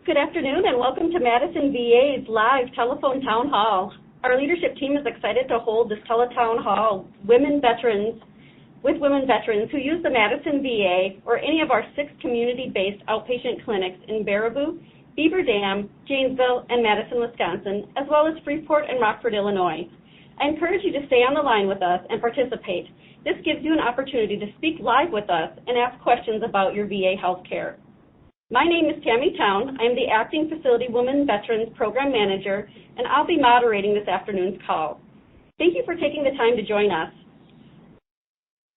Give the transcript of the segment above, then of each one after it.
Good afternoon and welcome to Madison VA's live telephone town hall. Our leadership team is excited to hold this teletown hall with women veterans who use the Madison VA or any of our 6 community-based outpatient clinics in Baraboo, Beaver Dam, Janesville, and Madison, Wisconsin, as well as Freeport and Rockford, Illinois. I encourage you to stay on the line with us and participate. This gives you an opportunity to speak live with us and ask questions about your VA health care. My name is Tammy Town. I am the Acting Facility Women Veterans Program Manager, and I'll be moderating this afternoon's call. Thank you for taking the time to join us.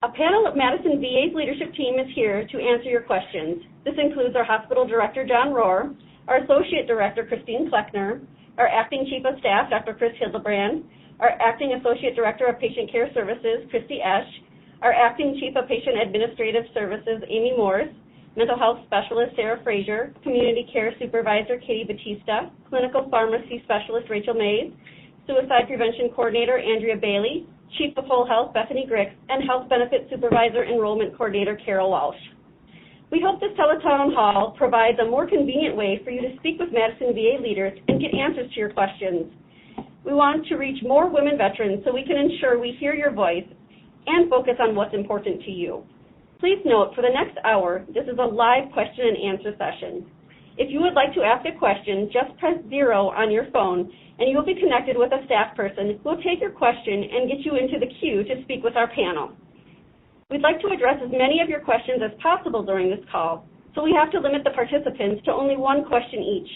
A panel of Madison VA's leadership team is here to answer your questions. This includes our Hospital Director, John Rohr, our Associate Director, Christine Kleckner, our Acting Chief of Staff, Dr. Chris Hildebrand, our Acting Associate Director of Patient Care Services, Christy Esch, our Acting Chief of Patient Administrative Services, Amy Morris, Mental Health Specialist Sarah Frazier, Community Care Supervisor Katie Batista, Clinical Pharmacy Specialist Rachel Mays, Suicide Prevention Coordinator Andrea Bailey, Chief of Whole Health Bethany Grix, and Health Benefits Supervisor Enrollment Coordinator Carol Walsh. We hope this teletown hall provides a more convenient way for you to speak with Madison VA leaders and get answers to your questions. We want to reach more women veterans so we can ensure we hear your voice and focus on what's important to you. Please note, for the next hour, this is a live question and answer session. If you would like to ask a question, just press 0 on your phone, and you will be connected with a staff person who will take your question and get you into the queue to speak with our panel. We'd like to address as many of your questions as possible during this call, so we have to limit the participants to only 1 question each.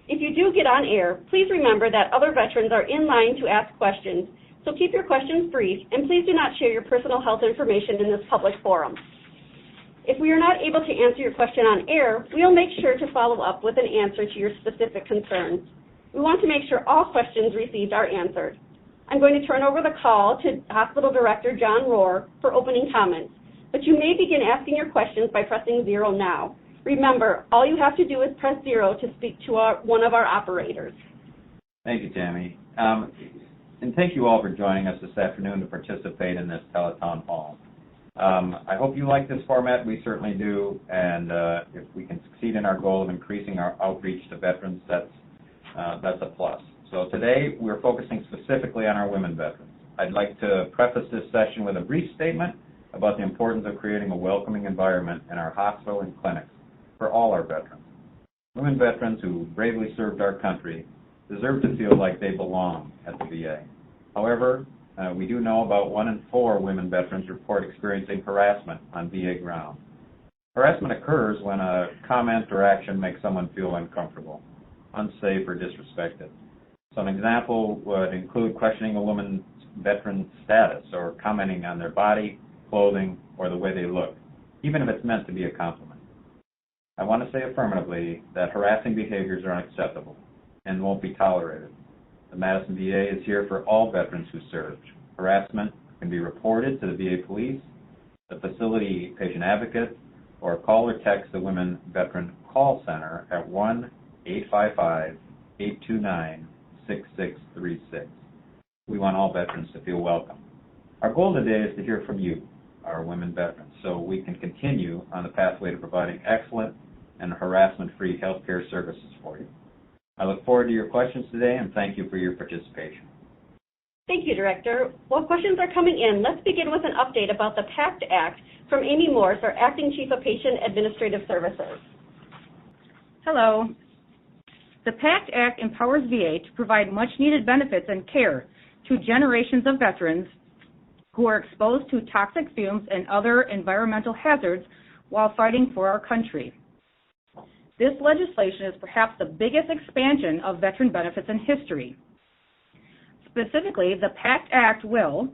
If you do get on air, please remember that other veterans are in line to ask questions, so keep your questions brief, and please do not share your personal health information in this public forum. If we are not able to answer your question on air, we will make sure to follow up with an answer to your specific concerns. We want to make sure all questions received are answered. I'm going to turn over the call to Hospital Director John Rohr for opening comments, but you may begin asking your questions by pressing 0 now. Remember, all you have to do is press 0 to speak to one of our operators. Thank you, Tammy. And thank you all for joining us this afternoon to participate in this teletown hall. I hope you like this format. We certainly do, and if we can succeed in our goal of increasing our outreach to veterans, that's a plus. So today we're focusing specifically on our women veterans. I'd like to preface this session with a brief statement about the importance of creating a welcoming environment in our hospital and clinics for all our veterans. Women veterans who bravely served our country deserve to feel like they belong at the VA. However, we do know about 1 in 4 women veterans report experiencing harassment on VA ground. Harassment occurs when a comment or action makes someone feel uncomfortable, unsafe, or disrespected. So an example would include questioning a woman's veteran status or commenting on their body, clothing, or the way they look, even if it's meant to be a compliment. I want to say affirmatively that harassing behaviors are unacceptable and won't be tolerated. The Madison VA is here for all veterans who served. Harassment can be reported to the VA police, the facility patient advocate, or call or text the Women Veteran Call Center at 1-855-829-6636. We want all veterans to feel welcome. Our goal today is to hear from you, our women veterans, so we can continue on the pathway to providing excellent and harassment-free health care services for you. I look forward to your questions today, and thank you for your participation. Thank you, Director. While questions are coming in, let's begin with an update about the PACT Act from Amy Morris, our Acting Chief of Patient Administrative Services. Hello. The PACT Act empowers VA to provide much-needed benefits and care to generations of veterans who are exposed to toxic fumes and other environmental hazards while fighting for our country. This legislation is perhaps the biggest expansion of veteran benefits in history. Specifically, the PACT Act will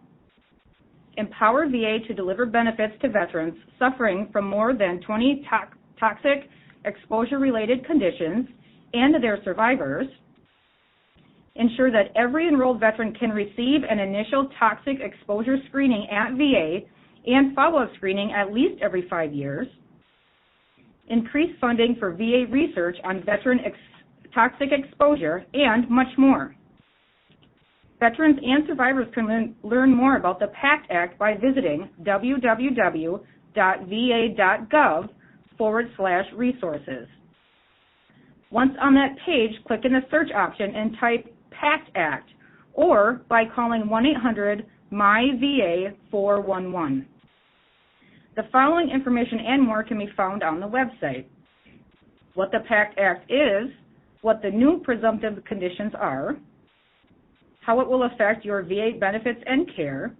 empower VA to deliver benefits to veterans suffering from more than 20 toxic exposure-related conditions and their survivors, ensure that every enrolled veteran can receive an initial toxic exposure screening at VA and follow-up screening at least every 5 years, increase funding for VA research on veteran toxic exposure, and much more. Veterans and survivors can learn more about the PACT Act by visiting www.va.gov/resources. Once on that page, click in the search option and type PACT Act, or by calling 1-800-MY-VA-411. The following information and more can be found on the website: what the PACT Act is, what the new presumptive conditions are, how it will affect your VA benefits and care,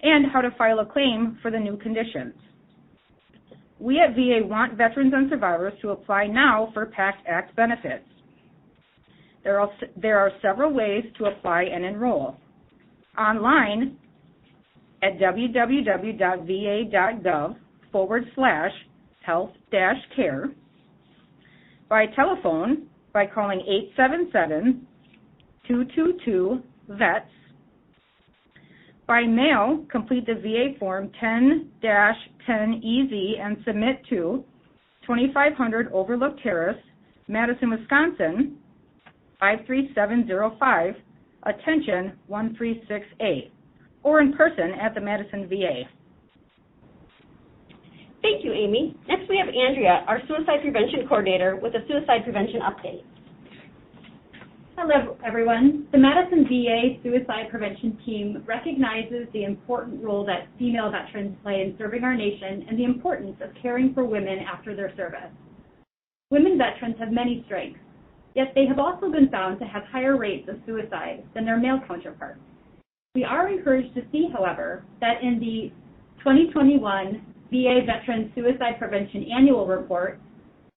and how to file a claim for the new conditions. We at VA want veterans and survivors to apply now for PACT Act benefits. There are several ways to apply and enroll. Online at www.va.gov/health-care, by telephone by calling 877-222-VETS, by mail, complete the VA Form 10-10EZ and submit to 2500 Overlook Terrace, Madison, Wisconsin, 53705, attention 1368, or in person at the Madison VA. Thank you, Amy. Next we have Andrea, our Suicide Prevention Coordinator, with a suicide prevention update. Hello, everyone. The Madison VA Suicide Prevention Team recognizes the important role that female veterans play in serving our nation and the importance of caring for women after their service. Women veterans have many strengths, yet they have also been found to have higher rates of suicide than their male counterparts. We are encouraged to see, however, that in the 2021 VA Veteran Suicide Prevention Annual Report,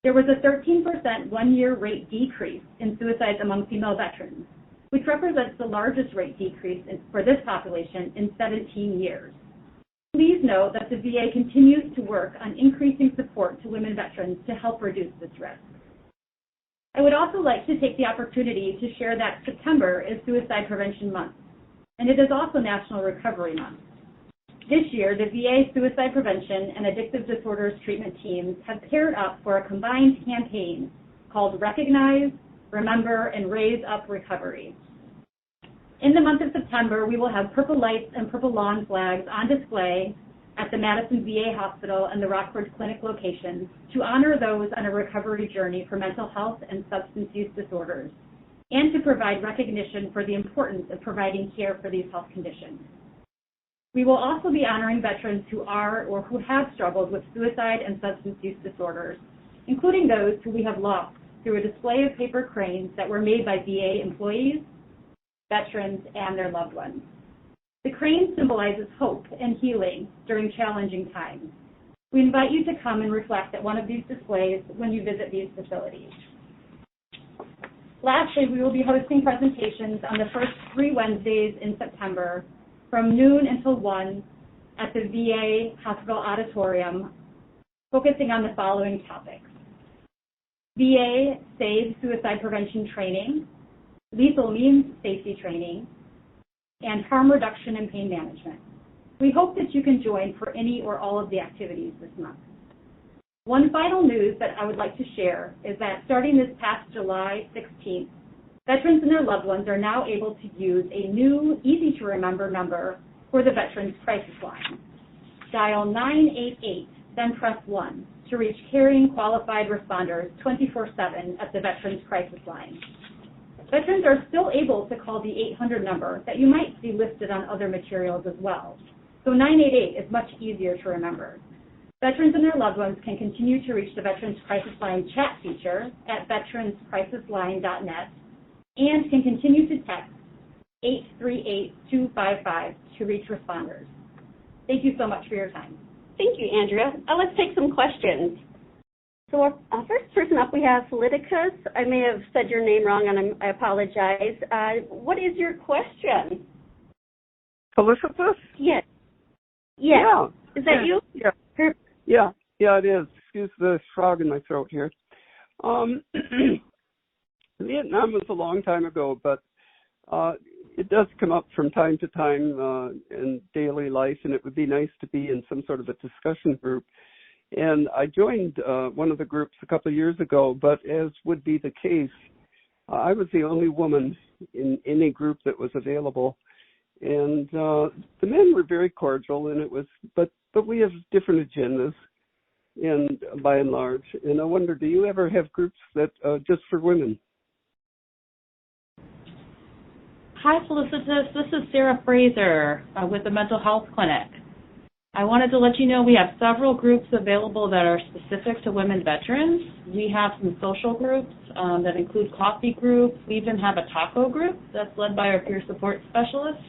there was a 13% one-year rate decrease in suicides among female veterans, which represents the largest rate decrease for this population in 17 years. Please know that the VA continues to work on increasing support to women veterans to help reduce this risk. I would also like to take the opportunity to share that September is Suicide Prevention Month, and it is also National Recovery Month. This year, the VA Suicide Prevention and Addictive Disorders Treatment teams have paired up for a combined campaign called Recognize, Remember, and Raise Up Recovery. In the month of September, we will have purple lights and purple lawn flags on display at the Madison VA Hospital and the Rockford Clinic locations to honor those on a recovery journey for mental health and substance use disorders, and to provide recognition for the importance of providing care for these health conditions. We will also be honoring veterans who are or who have struggled with suicide and substance use disorders, including those who we have lost through a display of paper cranes that were made by VA employees, veterans, and their loved ones. The crane symbolizes hope and healing during challenging times. We invite you to come and reflect at one of these displays when you visit these facilities. Lastly, we will be hosting presentations on the first 3 Wednesdays in September from noon until 1 at the VA Hospital Auditorium, focusing on the following topics: VA SAVE Suicide Prevention Training, Lethal Means Safety Training, and Harm Reduction and Pain Management. We hope that you can join for any or all of the activities this month. One final news that I would like to share is that starting this past July 16th, veterans and their loved ones are now able to use a new, easy-to-remember number for the Veterans Crisis Line. Dial 988, then press 1 to reach caring, qualified responders 24/7 at the Veterans Crisis Line. Veterans are still able to call the 800 number that you might see listed on other materials as well, so 988 is much easier to remember. Veterans and their loved ones can continue to reach the Veterans Crisis Line chat feature at veteranscrisisline.net and can continue to text 838-255 to reach responders. Thank you so much for your time. Thank you, Andrea. Let's take some questions. So our first person up, we have Politicus. I may have said your name wrong, and I apologize. What is your question? Elizabeth? Yes. Yeah. Is that you? Yeah. Yeah, it is. Excuse the frog in my throat here. Vietnam was a long time ago, but it does come up from time to time in daily life, and it would be nice to be in some sort of a discussion group. And I joined one of the groups a couple of years ago, but as would be the case, I was the only woman in any group that was available. And the men were very cordial, and it was, but we have different agendas. and by and large. And I wonder, do you ever have groups that just for women? Hi, Felicitas. This is Sarah Fraser with the Mental Health Clinic. I wanted to let you know we have several groups available that are specific to women veterans. We have some social groups that include coffee groups. We even have a taco group that's led by our peer support specialists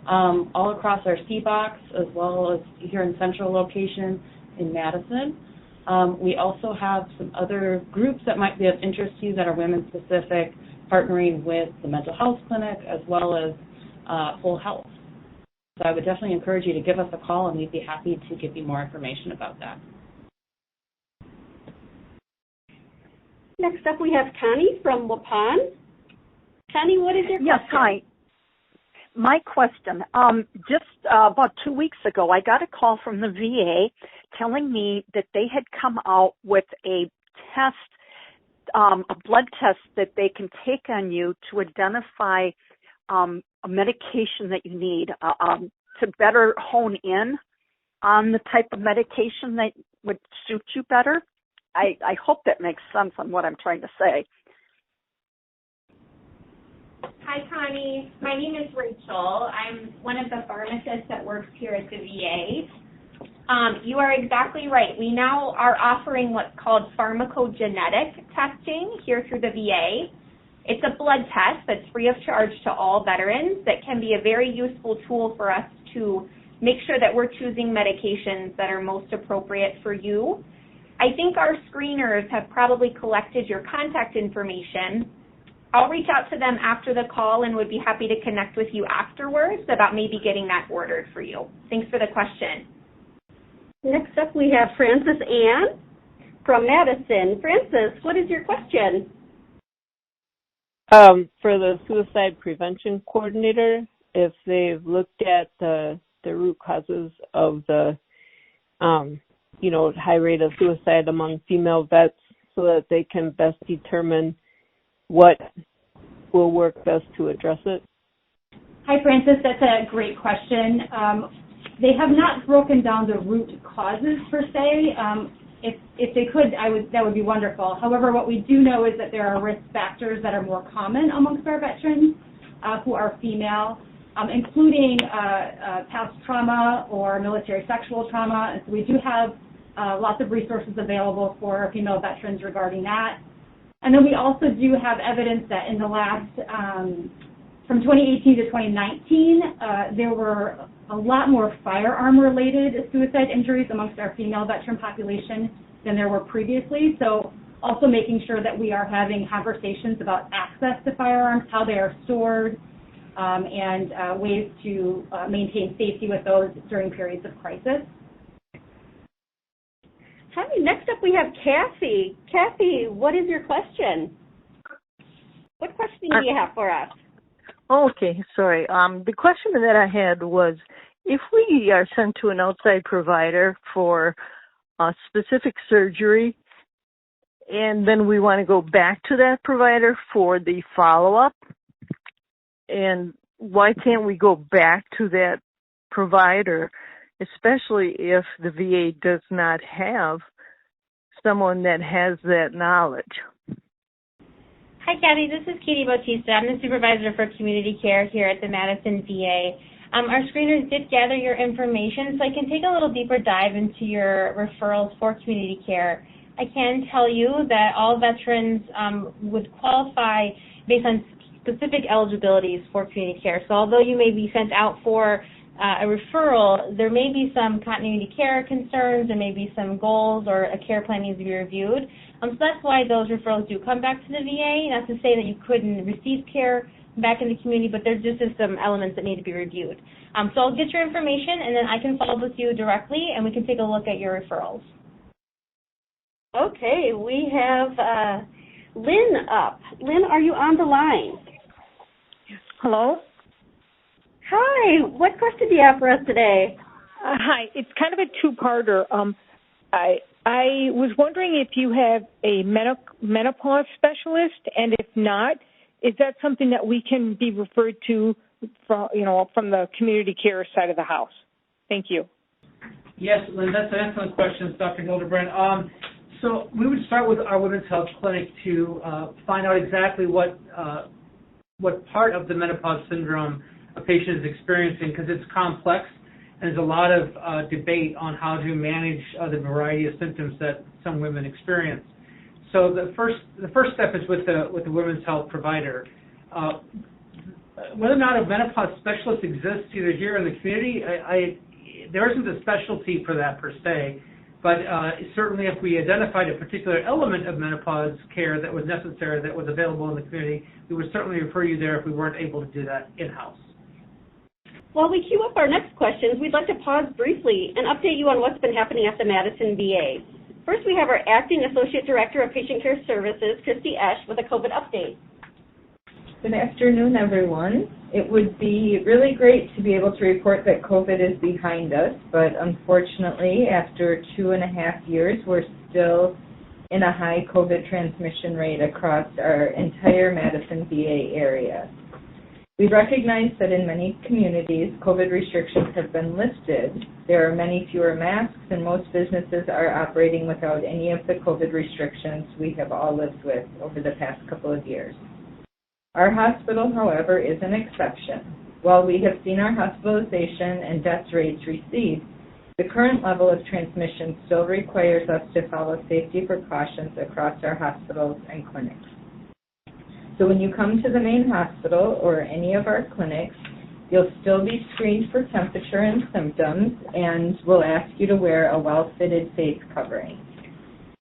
all across our C-Box, as well as here in central location in Madison. We also have some other groups that might be of interest to you that are women-specific, partnering with the Mental Health Clinic as well as Whole Health. So I would definitely encourage you to give us a call, and we'd be happy to give you more information about that. Next up, we have Connie from Waupun. Connie, what is your question? Yes, hi. My question, just about 2 weeks ago, I got a call from the VA telling me that they had come out with a test, a blood test that they can take on you to identify a medication that you need to better hone in on the type of medication that would suit you better. I hope that makes sense on what I'm trying to say. Hi, Connie. My name is Rachel. I'm one of the pharmacists that works here at the VA. You are exactly right. We now are offering what's called pharmacogenetic testing here through the VA. It's a blood test that's free of charge to all veterans that can be a very useful tool for us to make sure that we're choosing medications that are most appropriate for you. I think our screeners have probably collected your contact information. I'll reach out to them after the call and would be happy to connect with you afterwards about maybe getting that ordered for you. Thanks for the question. Next up, we have Frances Ann from Madison. Frances, what is your question? For the suicide prevention coordinator, if they've looked at the root causes of the, high rate of suicide among female vets so that they can best determine what will work best to address it? Hi, Frances. That's a great question. They have not broken down the root causes per se. If they could, that would be wonderful. However, what we do know is that there are risk factors that are more common amongst our veterans who are female, including past trauma or military sexual trauma. And so we do have lots of resources available for female veterans regarding that. And then we also do have evidence that in the last, from 2018 to 2019, there were a lot more firearm-related suicide injuries amongst our female veteran population than there were previously. So also making sure that we are having conversations about access to firearms, how they are stored, and ways to maintain safety with those during periods of crisis. Hi, next up we have Kathy. Kathy, what is your question? What question do you have for us? Okay, sorry. The question that I had was, if we are sent to an outside provider for a specific surgery, and then we want to go back to that provider for the follow-up, and why can't we go back to that provider, especially if the VA does not have someone that has that knowledge? Hi, Kathy. This is Katie Bautista. I'm the supervisor for community care here at the Madison VA. Our screeners did gather your information, so I can take a little deeper dive into your referrals for community care. I can tell you that all veterans would qualify based on specific eligibilities for community care. So although you may be sent out for a referral, there may be some continuity care concerns, there may be some goals or a care plan needs to be reviewed. So that's why those referrals do come back to the VA. Not to say that you couldn't receive care back in the community, but there's just some elements that need to be reviewed. So I'll get your information, and then I can follow up with you directly, and we can take a look at your referrals. Okay, we have Lynn up. Lynn, are you on the line? Hello? Hi, what question do you have for us today? Hi, it's kind of a two-parter. I was wondering if you have a menopause specialist, and if not, is that something that we can be referred to from the community care side of the house? Thank you. Yes, Lynn, that's an excellent question, Dr. Hildebrand. So we would start with our women's health clinic to find out exactly what part of the menopause syndrome a patient is experiencing, because it's complex and there's a lot of debate on how to manage the variety of symptoms that some women experience. So the first step is with the women's health provider. Whether or not a menopause specialist exists either here in the community, there isn't a specialty for that per se, but certainly if we identified a particular element of menopause care that was necessary, that was available in the community, we would certainly refer you there if we weren't able to do that in-house. While we queue up our next questions, we'd like to pause briefly and update you on what's been happening at the Madison VA. First, we have our Acting Associate Director of Patient Care Services, Christy Esch, with a COVID update. Good afternoon, everyone. It would be really great to be able to report that COVID is behind us, but unfortunately, after 2.5 years, we're still in a high COVID transmission rate across our entire Madison VA area. We recognize that in many communities, COVID restrictions have been lifted. There are many fewer masks, and most businesses are operating without any of the COVID restrictions we have all lived with over the past couple of years. Our hospital, however, is an exception. While we have seen our hospitalization and death rates recede, the current level of transmission still requires us to follow safety precautions across our hospitals and clinics. So when you come to the main hospital or any of our clinics, you'll still be screened for temperature and symptoms, and we'll ask you to wear a well-fitted face covering.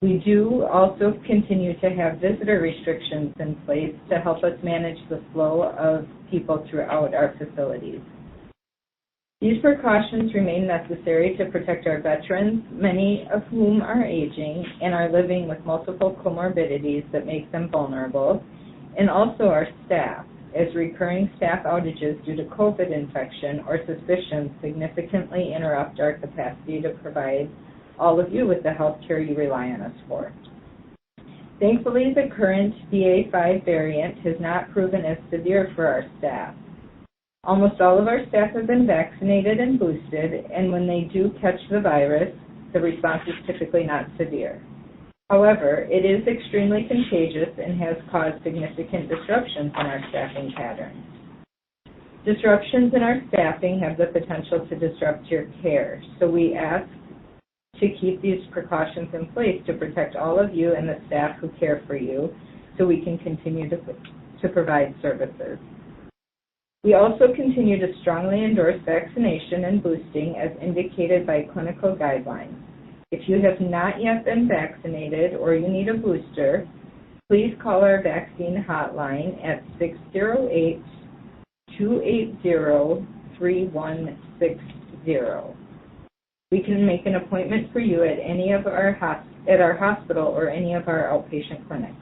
We do also continue to have visitor restrictions in place to help us manage the flow of people throughout our facilities. These precautions remain necessary to protect our veterans, many of whom are aging and are living with multiple comorbidities that make them vulnerable, and also our staff, as recurring staff outages due to COVID infection or suspicion significantly interrupt our capacity to provide all of you with the health care you rely on us for. Thankfully, the current BA.5 variant has not proven as severe for our staff. Almost all of our staff have been vaccinated and boosted, and when they do catch the virus, the response is typically not severe. However, it is extremely contagious and has caused significant disruptions in our staffing patterns. Disruptions in our staffing have the potential to disrupt your care, so we ask to keep these precautions in place to protect all of you and the staff who care for you so we can continue to provide services. We also continue to strongly endorse vaccination and boosting as indicated by clinical guidelines. If you have not yet been vaccinated or you need a booster, please call our vaccine hotline at 608-280-3160. We can make an appointment for you at any of our hospital or any of our outpatient clinics.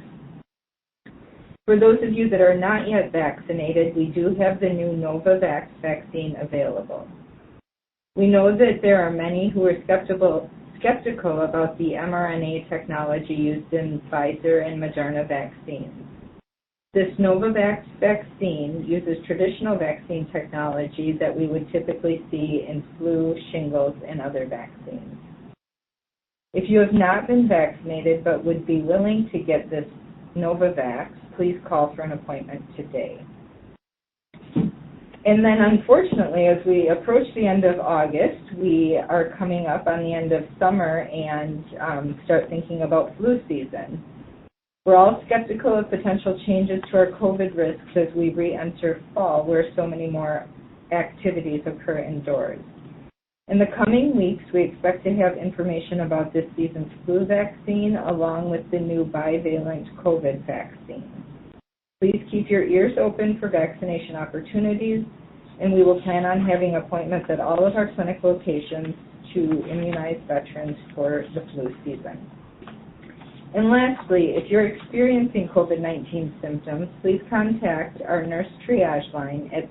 For those of you that are not yet vaccinated, we do have the new Novavax vaccine available. We know that there are many who are skeptical about the mRNA technology used in Pfizer and Moderna vaccines. This Novavax vaccine uses traditional vaccine technology that we would typically see in flu, shingles, and other vaccines. If you have not been vaccinated but would be willing to get this Novavax, please call for an appointment today. And then unfortunately, as we approach the end of August, we are coming up on the end of summer and start thinking about flu season. We're all skeptical of potential changes to our COVID risks as we re-enter fall, where so many more activities occur indoors. In the coming weeks, we expect to have information about this season's flu vaccine along with the new bivalent COVID vaccine. Please keep your ears open for vaccination opportunities, and we will plan on having appointments at all of our clinic locations to immunize veterans for the flu season. And lastly, if you're experiencing COVID-19 symptoms, please contact our nurse triage line at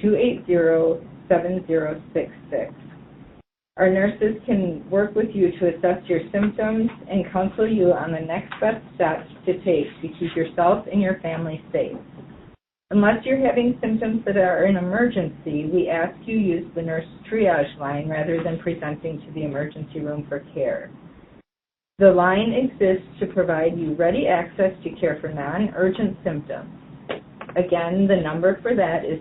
608-280-7066. Our nurses can work with you to assess your symptoms and counsel you on the next best steps to take to keep yourself and your family safe. Unless you're having symptoms that are an emergency, we ask you use the nurse triage line rather than presenting to the emergency room for care. The line exists to provide you ready access to care for non-urgent symptoms. Again, the number for that is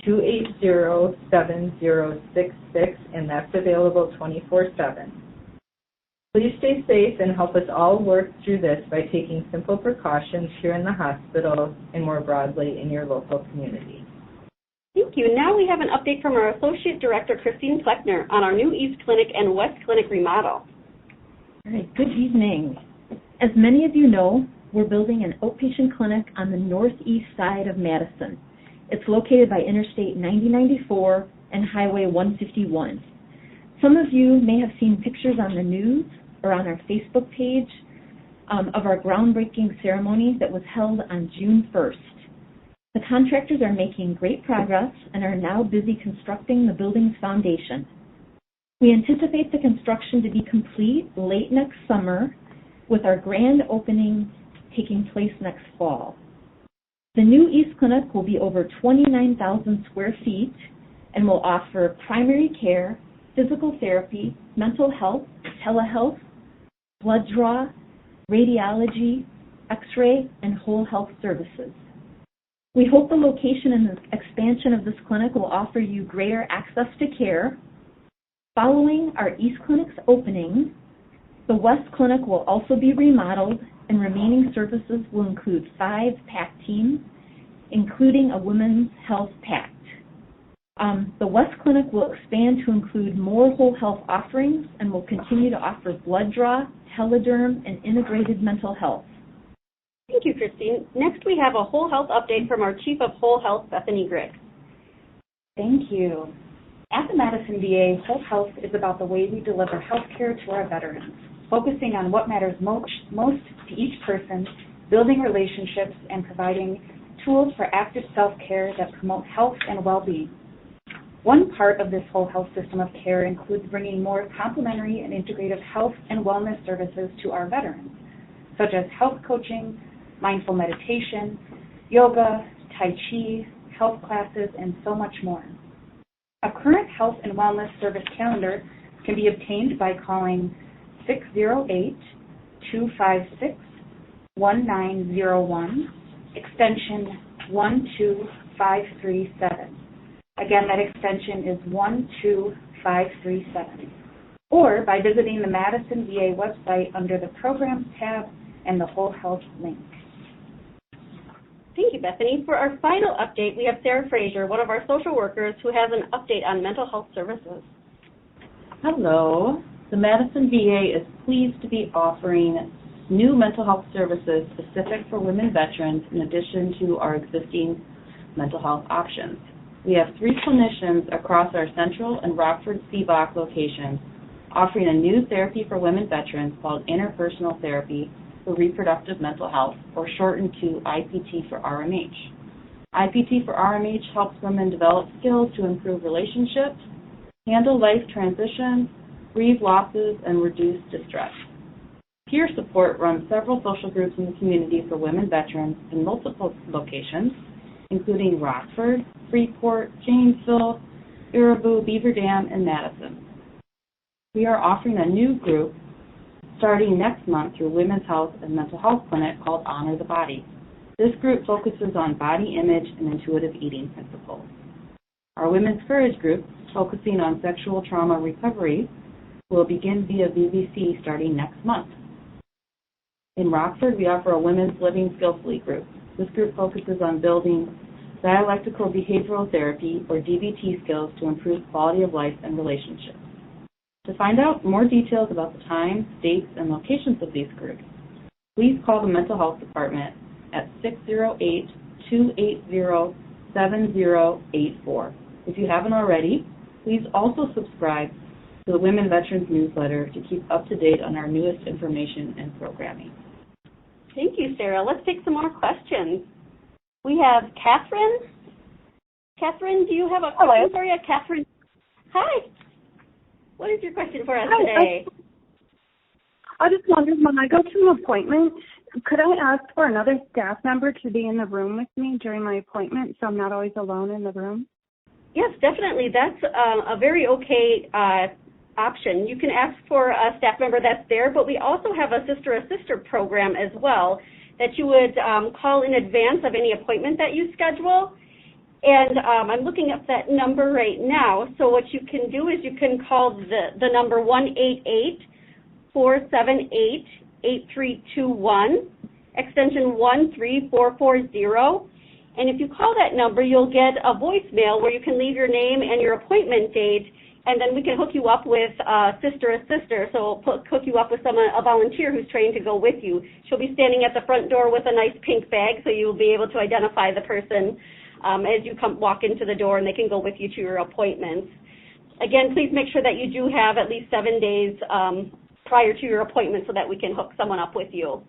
608-280-7066, and that's available 24/7. Please stay safe and help us all work through this by taking simple precautions here in the hospital and more broadly in your local community. Thank you. Now we have an update from our Associate Director, Christine Fleckner, on our new East Clinic and West Clinic remodel. All right, good evening. As many of you know, we're building an outpatient clinic on the northeast side of Madison. It's located by Interstate 9094 and Highway 151. Some of you may have seen pictures on the news or on our Facebook page of our groundbreaking ceremony that was held on June 1st. The contractors are making great progress and are now busy constructing the building's foundation. We anticipate the construction to be complete late next summer, with our grand opening taking place next fall. The new East Clinic will be over 29,000 square feet and will offer primary care, physical therapy, mental health, telehealth, blood draw, radiology, x-ray, and whole health services. We hope the location and the expansion of this clinic will offer you greater access to care. Following our East Clinic's opening, the West Clinic will also be remodeled, and remaining services will include 5 PACT teams, including a women's health PACT. The West Clinic will expand to include more whole health offerings and will continue to offer blood draw, telederm, and integrated mental health. Thank you, Christine. Next, we have a whole health update from our Chief of Whole Health, Bethany Griggs. Thank you. At the Madison VA, Whole Health is about the way we deliver health care to our veterans, focusing on what matters most to each person, building relationships, and providing tools for active self-care that promote health and well-being. One part of this whole health system of care includes bringing more complementary and integrative health and wellness services to our veterans, such as health coaching, mindful meditation, yoga, Tai Chi, health classes, and so much more. A current health and wellness service calendar can be obtained by calling 608-256-1901, extension 12537. Again, that extension is 12537. Or by visiting the Madison VA website under the Programs tab and the Whole Health link. Thank you, Bethany. For our final update, we have Sarah Frazier, one of our social workers, who has an update on mental health services. Hello. The Madison VA is pleased to be offering new mental health services specific for women veterans in addition to our existing mental health options. We have 3 clinicians across our Central and Rockford CBOC locations offering a new therapy for women veterans called Interpersonal Therapy for Reproductive Mental Health, or shortened to IPT for RMH. IPT for RMH helps women develop skills to improve relationships, handle life transitions, grieve losses, and reduce distress. Peer Support runs several social groups in the community for women veterans in multiple locations, including Rockford, Freeport, Janesville, Iribou, Beaver Dam, and Madison. We are offering a new group starting next month through Women's Health and Mental Health Clinic called Honor the Body. This group focuses on body image and intuitive eating principles. Our Women's Courage group, focusing on sexual trauma recovery, will begin via VVC starting next month. In Rockford, we offer a Women's Living Skillfully group. This group focuses on building dialectical behavioral therapy, or DBT, skills to improve quality of life and relationships. To find out more details about the times, dates, and locations of these groups, please call the Mental Health Department at 608-280-7084. If you haven't already, please also subscribe to the Women Veterans newsletter to keep up to date on our newest information and programming. Thank you, Sarah. Let's take some more questions. We have Catherine. Catherine, do you have a question for you? Catherine, hi. What is your question for us today? I just wondered, when I go to an appointment, could I ask for another staff member to be in the room with me during my appointment so I'm not always alone in the room? Yes, definitely. That's a very okay option. You can ask for a staff member that's there, but we also have a sister program as well that you would call in advance of any appointment that you schedule. And I'm looking up that number right now. So what you can do is you can call the number 1-888-478-8321, extension 13440. And if you call that number, you'll get a voicemail where you can leave your name and your appointment date, and then we can hook you up with a sister. So we'll hook you up with a volunteer who's trained to go with you. She'll be standing at the front door with a nice pink bag, so you'll be able to identify the person as you walk into the door, and they can go with you to your appointments. Again, please make sure that you do have at least 7 days prior to your appointment so that we can hook someone up with you.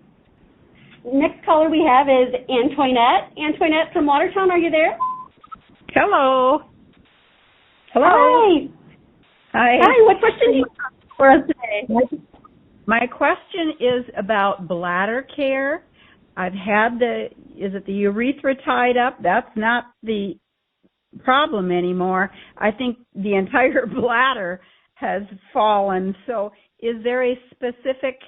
Next caller we have is Antoinette. Antoinette from Watertown, are you there? Hello. Hello. Hi. Hi. Hi, what question do you have for us today? My question is about bladder care. I've had the urethra tied up? That's not the problem anymore. I think the entire bladder has fallen. So is there a specific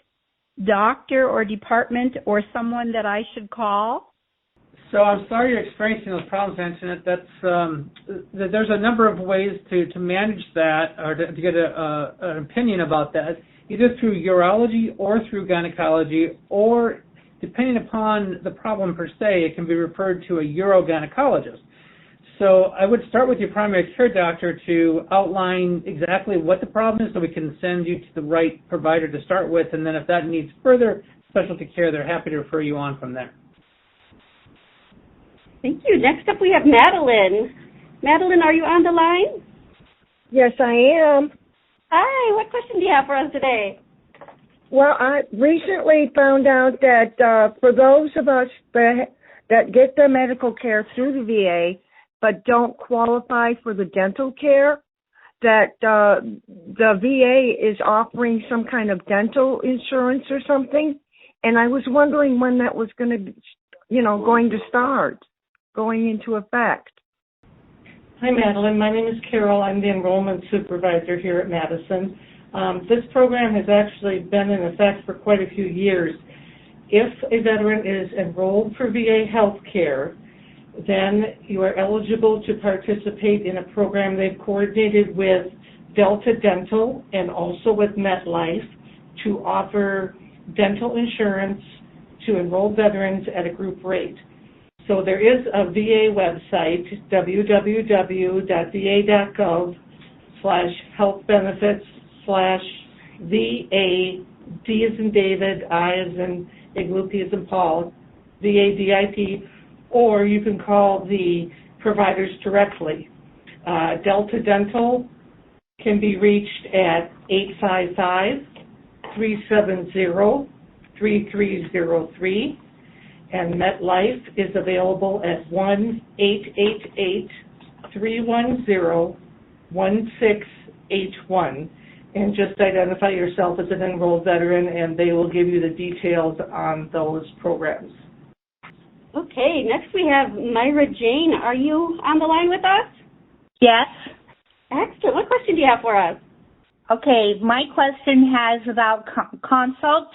doctor or department or someone that I should call? So I'm sorry you're experiencing those problems, Antoinette. There's a number of ways to manage that or to get an opinion about that, either through urology or through gynecology, or depending upon the problem per se, it can be referred to a urogynecologist. So I would start with your primary care doctor to outline exactly what the problem is so we can send you to the right provider to start with, and then if that needs further specialty care, they're happy to refer you on from there. Thank you. Next up we have Madeline. Madeline, are you on the line? Yes, I am. Hi, what question do you have for us today? Well, I recently found out that for those of us that get their medical care through the VA but don't qualify for the dental care, that the VA is offering some kind of dental insurance or something, and I was wondering when that was going to, going to start, going into effect. Hi, Madeline. My name is Carol. I'm the enrollment supervisor here at Madison. This program has actually been in effect for quite a few years. If a veteran is enrolled for VA health care, then you are eligible to participate in a program they've coordinated with Delta Dental and also with MetLife to offer dental insurance to enrolled veterans at a group rate. So there is a VA website, www.va.gov/health-benefits/VA, D as in David, I as in Igloo, P as in Paul, VADIP, or you can call the providers directly. Delta Dental can be reached at 855-370-3303, and MetLife is available at 1-888-310-1681, and just identify yourself as an enrolled veteran, and they will give you the details on those programs. Okay, next we have Myra Jane. Are you on the line with us? Yes. Excellent. What question do you have for us? Okay, my question has about consults.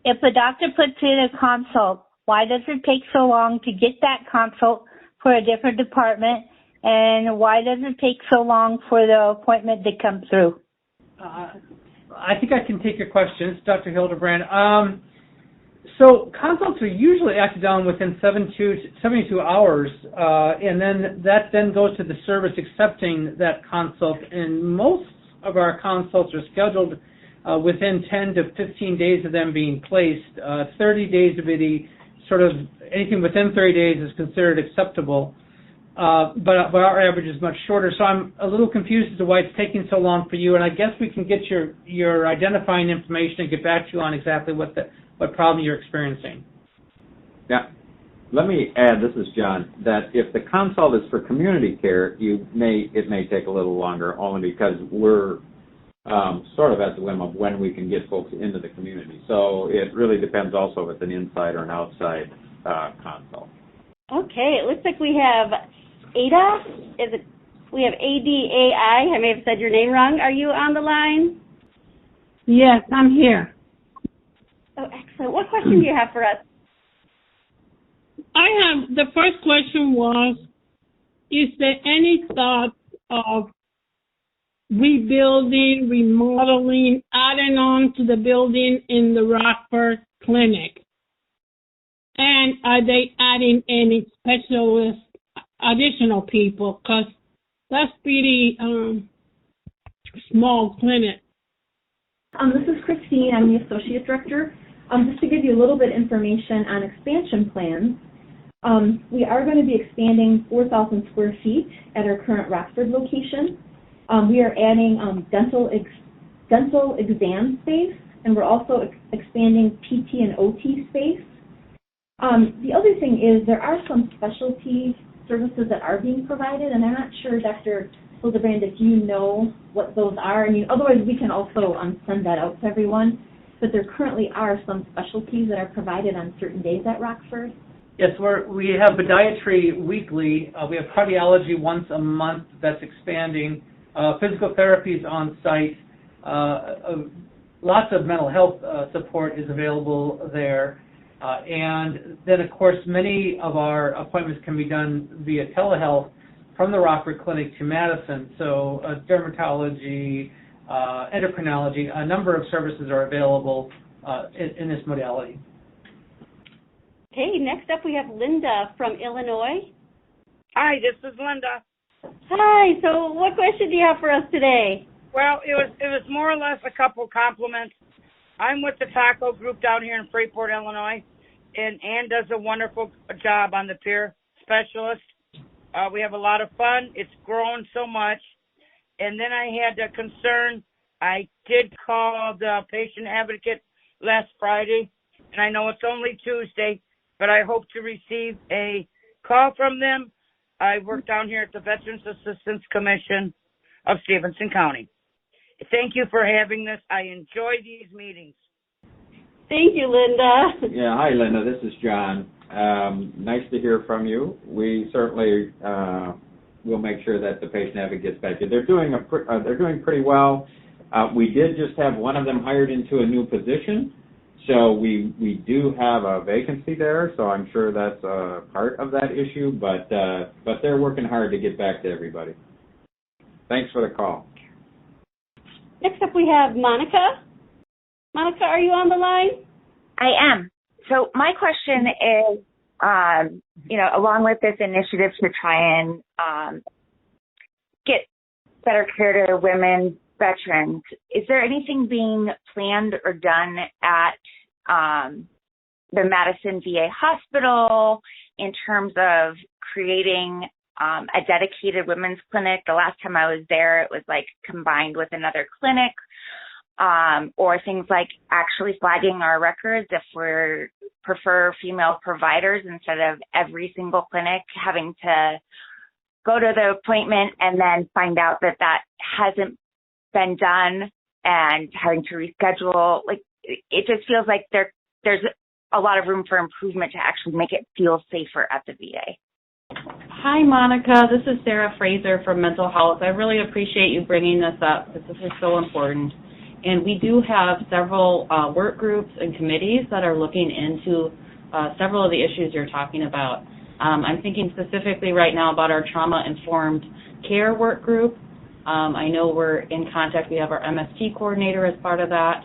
If a doctor puts in a consult, why does it take so long to get that consult for a different department, and why does it take so long for the appointment to come through? I think I can take your questions, Dr. Hildebrand. So consults are usually acted on within 72 hours, and then that goes to the service accepting that consult, and most of our consults are scheduled within 10 to 15 days of them being placed. 30 days of anything within 30 days is considered acceptable, but our average is much shorter. So I'm a little confused as to why it's taking so long for you, and I guess we can get your identifying information and get back to you on exactly what problem you're experiencing. Yeah. Let me add, this is John, that if the consult is for community care, it may take a little longer, only because we're sort of at the whim of when we can get folks into the community. So it really depends also if it's an inside or an outside consult. Okay, it looks like we have Ada. We have ADAI. I may have said your name wrong. Are you on the line? Yes, I'm here. Oh, excellent. What question do you have for us? The first question was, is there any thought of rebuilding, remodeling, adding on to the building in the Rockford Clinic? And are they adding any specialists, additional people? Because that's pretty small clinic. This is Christine. I'm the Associate Director. Just to give you a little bit of information on expansion plans, we are going to be expanding 4,000 square feet at our current Rockford location. We are adding dental exam space, and we're also expanding PT and OT space. The other thing is there are some specialty services that are being provided, and I'm not sure, Dr. Hildebrand, if you know what those are. I mean, otherwise we can also send that out to everyone. But there currently are some specialties that are provided on certain days at Rockford. Yes, we have podiatry weekly. We have cardiology once a month that's expanding. Physical therapies on site. Lots of mental health support is available there. And then, of course, many of our appointments can be done via telehealth from the Rockford Clinic to Madison. So dermatology, endocrinology, a number of services are available in this modality. Okay, next up we have Linda from Illinois. Hi, this is Linda. Hi, so what question do you have for us today? Well, it was more or less a couple compliments. I'm with the Taco Group down here in Freeport, Illinois, and Ann does a wonderful job on the peer specialist. We have a lot of fun. It's grown so much. And then I had a concern. I did call the patient advocate last Friday, and I know it's only Tuesday, but I hope to receive a call from them. I work down here at the Veterans Assistance Commission of Stevenson County. Thank you for having this. I enjoy these meetings. Thank you, Linda. Yeah, hi, Linda. This is John. Nice to hear from you. We certainly will make sure that the patient advocate gets back to you. They're doing pretty well. We did just have one of them hired into a new position, so we do have a vacancy there. So I'm sure that's part of that issue, but they're working hard to get back to everybody. Thanks for the call. Next up we have Monica. Monica, are you on the line? I am. So my question is, along with this initiative to try and get better care to women veterans, is there anything being planned or done at the Madison VA Hospital in terms of creating a dedicated women's clinic? The last time I was there, it was like combined with another clinic, or things like actually flagging our records if we prefer female providers instead of every single clinic having to go to the appointment and then find out that hasn't been done and having to reschedule. Like, it just feels like there's a lot of room for improvement to actually make it feel safer at the VA. Hi, Monica. This is Sarah Fraser from Mental Health. I really appreciate you bringing this up because this is so important. And we do have several work groups and committees that are looking into several of the issues you're talking about. I'm thinking specifically right now about our trauma-informed care work group. I know we're in contact. We have our MST coordinator as part of that.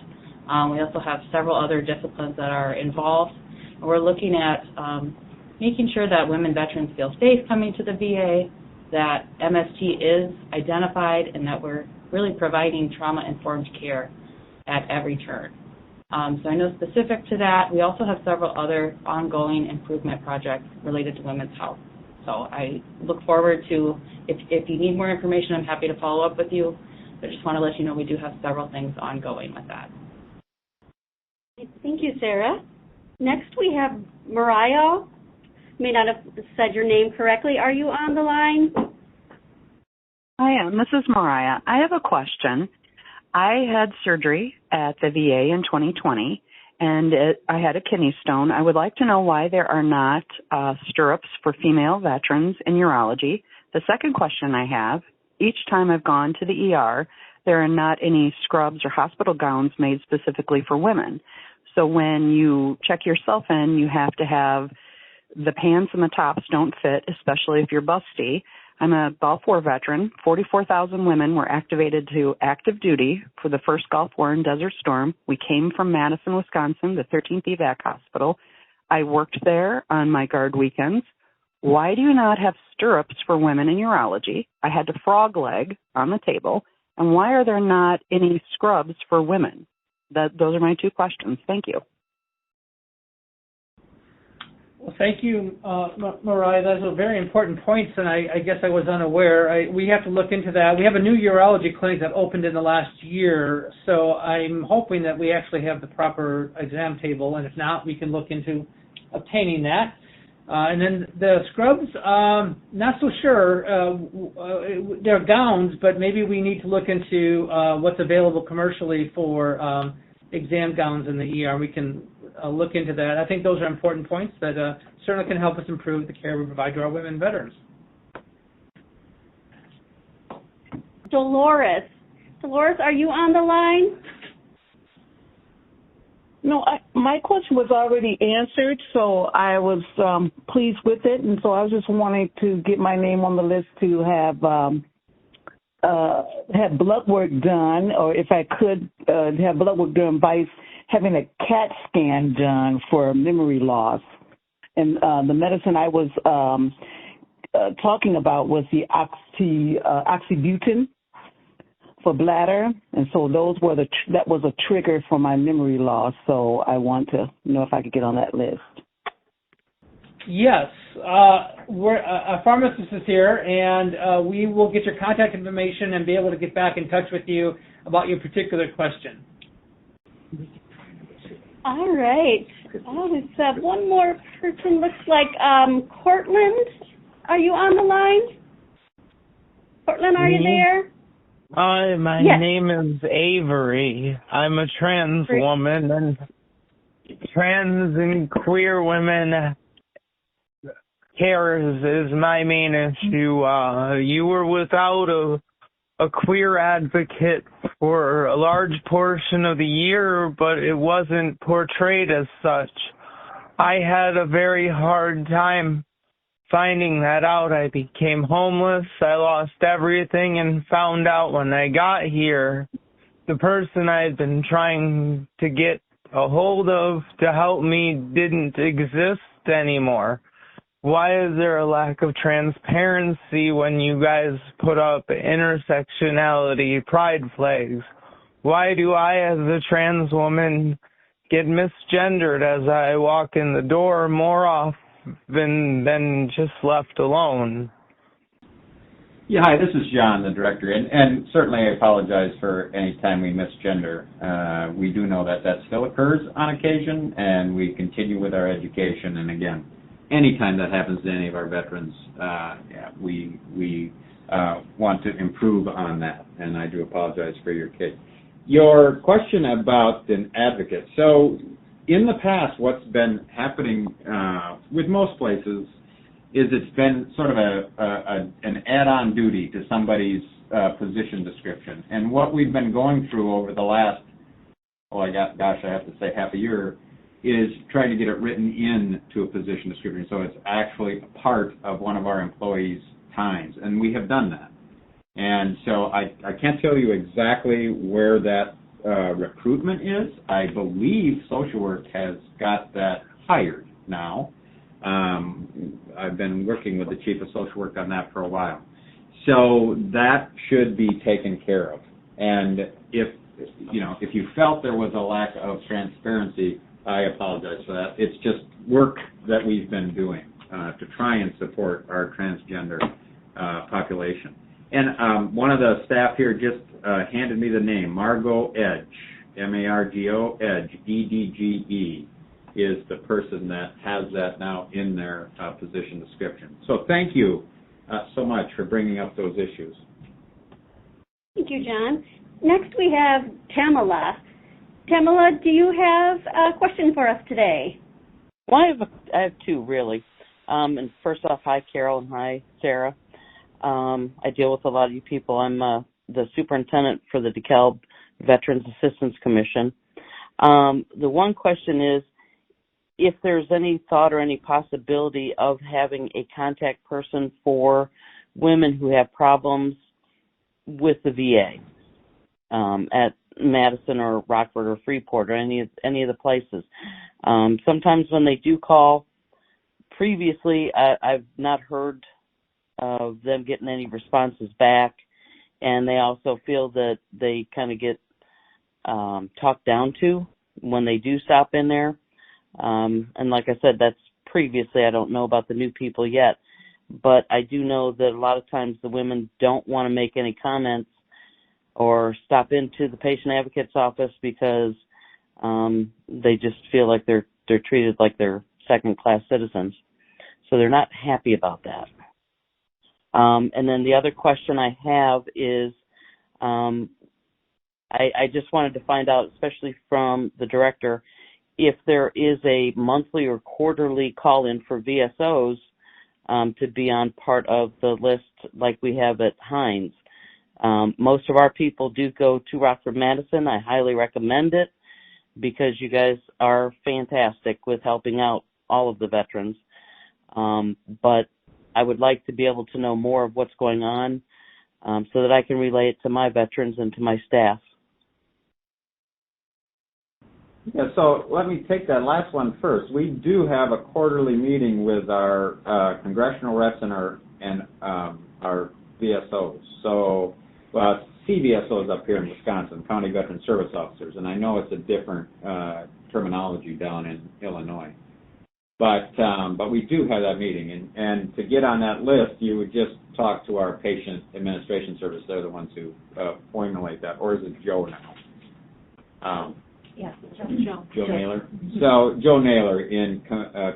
We also have several other disciplines that are involved. And we're looking at making sure that women veterans feel safe coming to the VA, that MST is identified, and that we're really providing trauma-informed care at every turn. So I know specific to that, we also have several other ongoing improvement projects related to women's health. So I look forward to, if you need more information, I'm happy to follow up with you. But I just want to let you know we do have several things ongoing with that. Thank you, Sarah. Next we have Mariah. May not have said your name correctly. Are you on the line? I am. This is Mariah. I have a question. I had surgery at the VA in 2020, and I had a kidney stone. I would like to know why there are not stirrups for female veterans in urology. The second question I have, each time I've gone to the ER, there are not any scrubs or hospital gowns made specifically for women. So when you check yourself in, you have to have the pants and the tops don't fit, especially if you're busty. I'm a Gulf War veteran. 44,000 women were activated to active duty for the first Gulf War and Desert Storm. We came from Madison, Wisconsin, the 13th Evac Hospital. I worked there on my guard weekends. Why do you not have stirrups for women in urology? I had to frog leg on the table. And why are there not any scrubs for women? Those are my two questions. Thank you. Well, thank you, Mariah. Those are very important points, and I guess I was unaware. We have to look into that. We have a new urology clinic that opened in the last year, so I'm hoping that we actually have the proper exam table, and if not, we can look into obtaining that. And then the scrubs, not so sure. They're gowns, but maybe we need to look into what's available commercially for exam gowns in the ER. We can look into that. I think those are important points that certainly can help us improve the care we provide to our women veterans. Dolores. Dolores, are you on the line? No, my question was already answered, so I was pleased with it, and so I was just wanting to get my name on the list to have blood work done, or if I could have blood work done by having a CAT scan done for memory loss. And the medicine I was talking about was the oxybutynin for bladder, and so that was a trigger for my memory loss. So I want to know if I could get on that list. Yes, a pharmacist is here, and we will get your contact information and be able to get back in touch with you about your particular question. All right. We have one more person. Looks like Cortland. Are you on the line? Cortland, are you there? Hi, my name is Avery. I'm a trans woman, and trans and queer women care is my main issue. You were without a queer advocate for a large portion of the year, but it wasn't portrayed as such. I had a very hard time finding that out. I became homeless. I lost everything and found out when I got here the person I had been trying to get a hold of to help me didn't exist anymore. Why is there a lack of transparency when you guys put up intersectionality pride flags? Why do I, as a trans woman, get misgendered as I walk in the door more often than just left alone? Yeah, hi, this is John, the director, and certainly I apologize for any time we misgender. We do know that still occurs on occasion, and we continue with our education, and again, anytime that happens to any of our veterans, we want to improve on that, and I do apologize for your case. Your question about an advocate. So in the past, what's been happening with most places is it's been sort of an add-on duty to somebody's position description. And what we've been going through over the last, I have to say half a year, is trying to get it written into a position description, so it's actually a part of one of our employees' times, and we have done that. And so I can't tell you exactly where that recruitment is. I believe social work has got that hired now. I've been working with the chief of social work on that for a while. So that should be taken care of. And if you felt there was a lack of transparency, I apologize for that. It's just work that we've been doing to try and support our transgender population. And one of the staff here just handed me the name, Margot Edge, M-A-R-G-O, Edge, E-D-G-E, is the person that has that now in their position description. So thank you so much for bringing up those issues. Thank you, John. Next we have Tamala. Tamala, do you have a question for us today? Well, I have two, really. And first off, hi, Carol, and hi, Sarah. I deal with a lot of you people. I'm the superintendent for the DeKalb Veterans Assistance Commission. The one question is if there's any thought or any possibility of having a contact person for women who have problems with the VA at Madison or Rockford or Freeport or any of the places. Sometimes when they do call, previously I've not heard of them getting any responses back, and they also feel that they kind of get talked down to when they do stop in there. And like I said, that's previously. I don't know about the new people yet, but I do know that a lot of times the women don't want to make any comments or stop into the patient advocate's office because they just feel like they're treated like they're second-class citizens. So they're not happy about that. And then the other question I have is I just wanted to find out, especially from the director, if there is a monthly or quarterly call-in for VSOs to be on part of the list like we have at Hines. Most of our people do go to Rockford Madison. I highly recommend it because you guys are fantastic with helping out all of the veterans. But I would like to be able to know more of what's going on so that I can relay it to my veterans and to my staff. Yeah, so let me take that last one first. We do have a quarterly meeting with our congressional reps and our VSOs. So CVSOs up here in Wisconsin, County Veteran Service Officers, and I know it's a different terminology down in Illinois. But we do have that meeting, and to get on that list, you would just talk to our Patient Administration Service. They're the ones who formulate that, or is it Joe now? Yes, Joe Naylor. So Joe Naylor in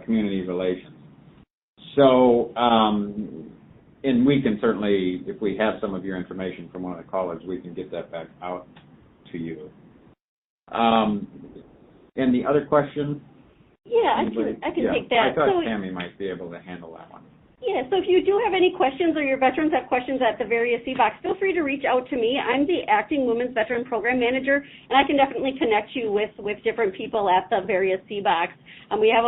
Community Relations. So, and we can certainly, if we have some of your information from one of the callers, we can get that back out to you. And the other question? Yeah, I can take that. I thought Tammy might be able to handle that one. Yeah, so if you do have any questions or your veterans have questions at the various CBOCs, feel free to reach out to me. I'm the acting Women's Veteran Program Manager, and I can definitely connect you with different people at the various CBOCs. We have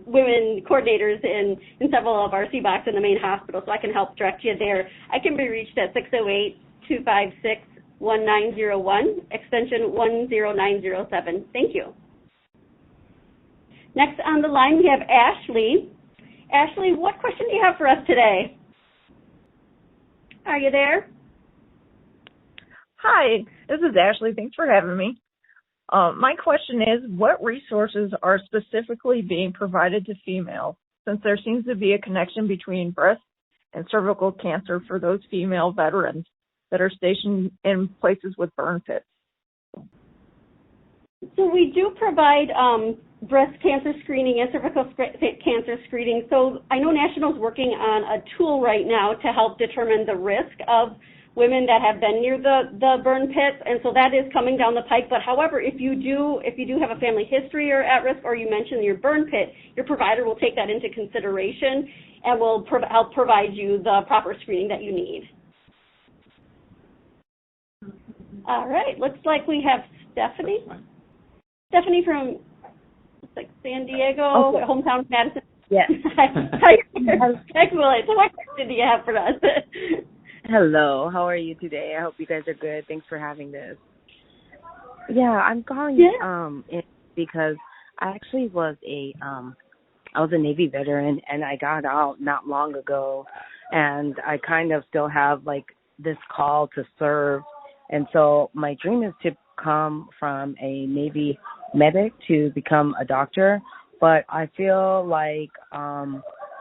women coordinators in several of our CBOCs in the main hospital, so I can help direct you there. I can be reached at 608-256-1901, extension 10907. Thank you. Next on the line, we have Ashley. Ashley, what question do you have for us today? Are you there? Hi, this is Ashley. Thanks for having me. My question is, what resources are specifically being provided to females, since there seems to be a connection between breast and cervical cancer for those female veterans that are stationed in places with burn pits? So we do provide breast cancer screening and cervical cancer screening. So I know National's working on a tool right now to help determine the risk of women that have been near the burn pits, and so that is coming down the pike. But however, if you do have a family history or at risk, or you mentioned your burn pit, your provider will take that into consideration and will help provide you the proper screening that you need. All right, looks like we have Stephanie. Stephanie from San Diego, okay. Hometown of Madison. Yes. Excellent. So what question do you have for us? Hello, how are you today? I hope you guys are good. Thanks for having this. Yeah, I'm calling in because I actually was a Navy veteran, and I got out not long ago, and I kind of still have like this call to serve, and so my dream is to come from a Navy medic to become a doctor, but I feel like I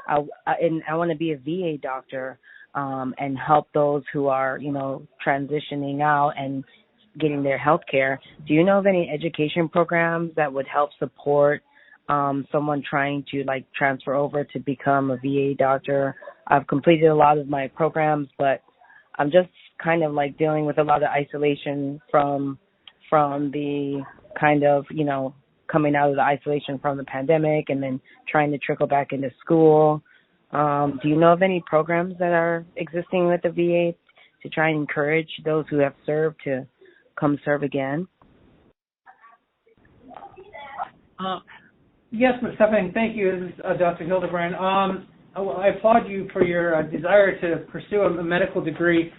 want to be a VA doctor and help those who are, transitioning out and getting their health care. Do you know of any education programs that would help support someone trying to transfer over to become a VA doctor? I've completed a lot of my programs, but I'm just kind of like dealing with a lot of isolation from the kind of, coming out of the isolation from the pandemic and then trying to trickle back into school. Do you know of any programs that are existing with the VA to try and encourage those who have served to come serve again? Yes, Ms. Stephanie, thank you. This is Dr. Hildebrand. I applaud you for your desire to pursue a medical degree.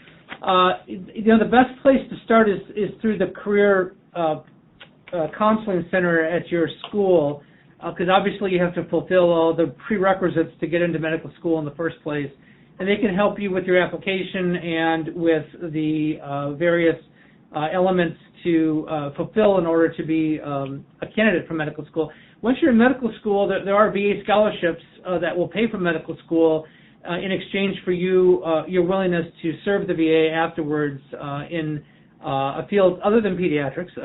The best place to start is through the career counseling center at your school, because obviously you have to fulfill all the prerequisites to get into medical school in the first place. And they can help you with your application and with the various elements to fulfill in order to be a candidate for medical school. Once you're in medical school, there are VA scholarships that will pay for medical school in exchange for your willingness to serve the VA afterwards in a field other than pediatrics.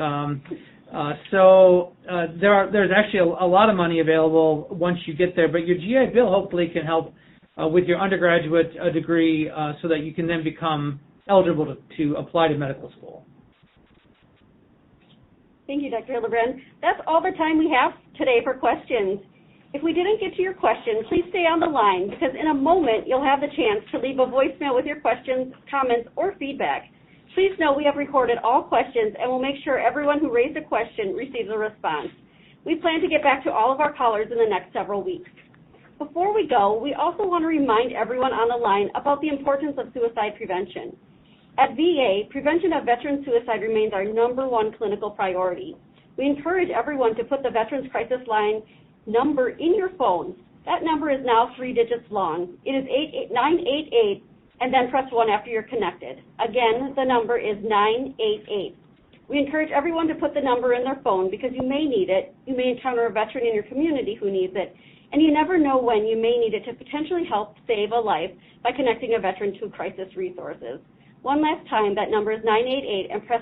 There's actually a lot of money available once you get there, but your GI Bill hopefully can help with your undergraduate degree so that you can then become eligible to apply to medical school. Thank you, Dr. Hildebrand. That's all the time we have today for questions. If we didn't get to your question, please stay on the line because in a moment you'll have the chance to leave a voicemail with your questions, comments, or feedback. Please know we have recorded all questions and we'll make sure everyone who raised a question receives a response. We plan to get back to all of our callers in the next several weeks. Before we go, we also want to remind everyone on the line about the importance of suicide prevention. At VA, prevention of veteran suicide remains our #1 clinical priority. We encourage everyone to put the Veterans Crisis Line number in your phone. That number is now 3 digits long. It is 988, and then press 1 after you're connected. Again, the number is 988. We encourage everyone to put the number in their phone because you may need it. You may encounter a veteran in your community who needs it, and you never know when you may need it to potentially help save a life by connecting a veteran to crisis resources. One last time, that number is 988, and press